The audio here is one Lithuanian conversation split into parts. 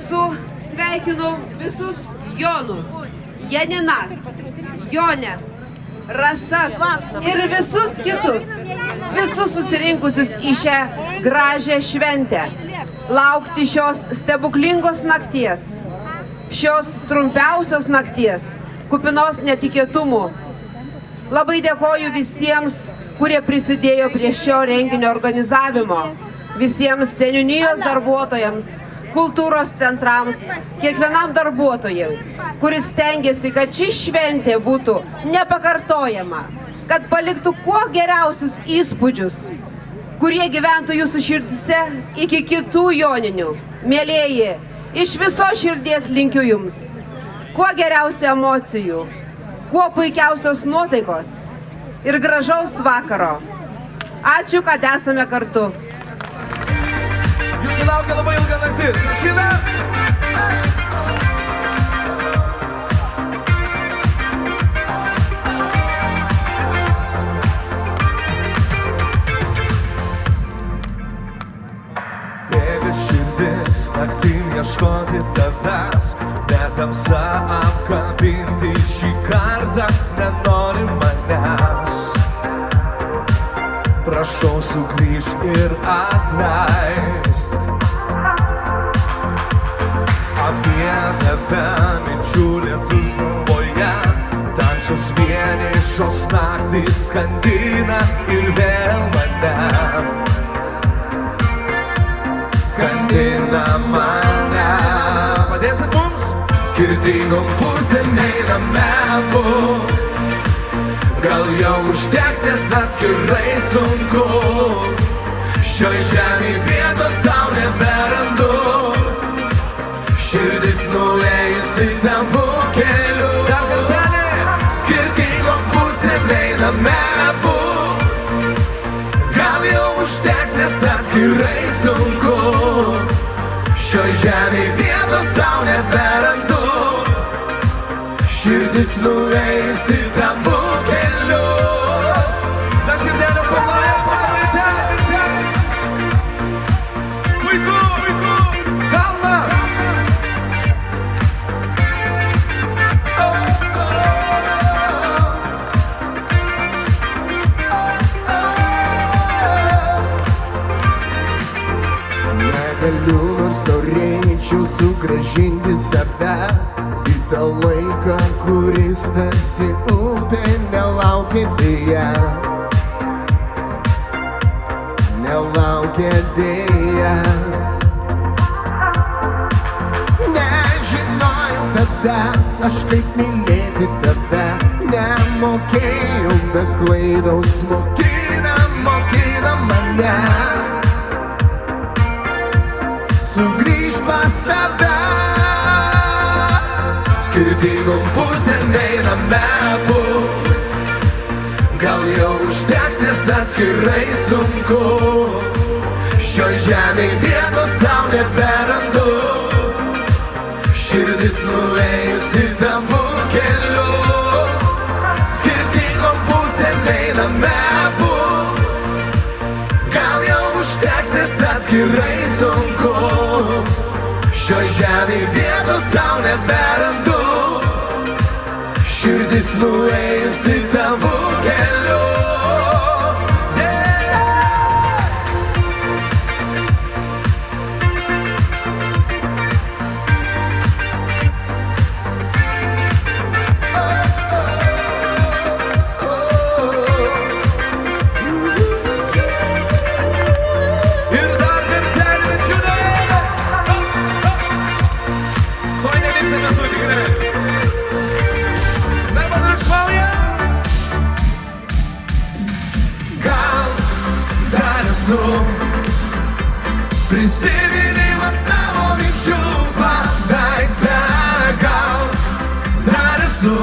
tiesų sveikinu visus Jonus, Janinas, Jones, Rasas ir visus kitus, visus susirinkusius į šią gražią šventę. Laukti šios stebuklingos nakties, šios trumpiausios nakties, kupinos netikėtumų. Labai dėkoju visiems, kurie prisidėjo prie šio renginio organizavimo, visiems seniūnijos darbuotojams, kultūros centrams, kiekvienam darbuotojui, kuris stengiasi, kad ši šventė būtų nepakartojama, kad paliktų kuo geriausius įspūdžius, kurie gyventų jūsų širdise iki kitų joninių. Mielieji, iš viso širdies linkiu jums kuo geriausių emocijų, kuo puikiausios nuotaikos ir gražaus vakaro. Ačiū, kad esame kartu. Jūsų laukia labai ilga naktis. Apšyda! Bėga širdis, naktim ieškoti tavęs, net tamsa apkabinti šį kartą nenori manęs. Prašau sugrįžk ir atleisk. Apie tave minčių lietus galvoje, tamsios vienišos naktys skandina ir vėl mane. Skandina mane. Padėsit mums? Skirtingom pusėm einame abu. Gal jau užteks, nes atskirai sunku. Šioj žemėj vietos sau neberandu. Širdis nuėjusi tavo keliu. Dar kartelį. Skirtingom pusėm einame abu. Gal jau užteks, nes atskirai sunku. Šioj žemėj vietos sau neberandu. Širdis nuėjusi tavo keliu. Ta širdelės paplauja, puiku, puiku, kalnas. Negaliu, nors norėčiau sugrąžinti save į tą laiką, kuris tarsi upė nelaukia dėja. Nelaukia dėja. Nežinojau tada, aš kaip mylėti tave. Nemokėjau, bet klaidos mokina mane. Sugrįž pas tave. Skirtingom pusėm einame abu. Gal jau užteks, nes atskirai sunku. Šioj žemėj vietos sau neberandu. Širdis nuėjusi tavo keliu. Skirtingom pusėm einame abu. Gal jau užteks, nes atskirai sunku. Šioj žemėj vietos sau neberandu. Širdis nuėjusi tavo keliu. Prisiminimas tavo minčių paveikslą. Gal dar esu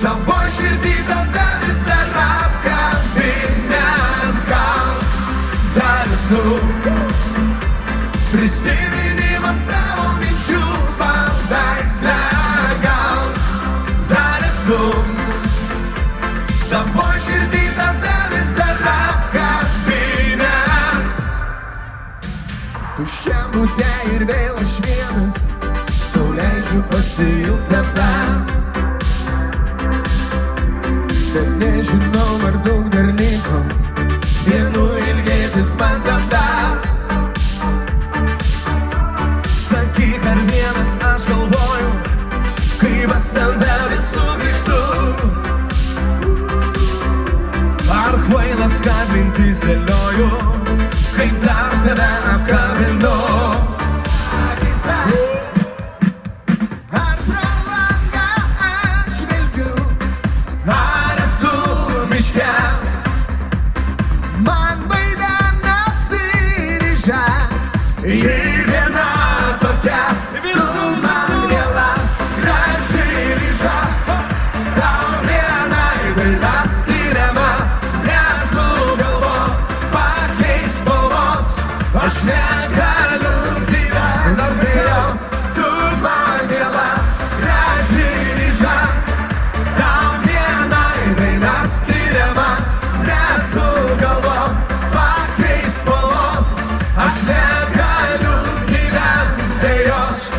tavo širdį, tave vis dar apkabinęs. Gal dar esu prisiminimas tavo minčių paveikslą. Gal dar esu tavo širdį, tave vis dar apkabinęs. Tuščia būdė vienas, sau leidžiu pasiilgti tavęs. Bet nežinau, ar daug dar liko dienų ilgėtis man tavęs. Sakyk, ar vienas aš galvoju, kai pas tave vis sugrįžtu. Ar kvailas, kad mintis dėlioju, kaip dar tave apkabinu. Ar pro langą aš žvelgiu, ar esu miške, man vaidenasi ryža, ji viena tokia, tu man miela, graži ryža, tau vienai daina skiriama, nesugalvok pakeist spalvos, aš negaliu gyventi be jos, tu man miela, graži ryža, tau vienai daina skiriama, nesugalvok pakeist spalvos, aš negaliu gyventi be jos.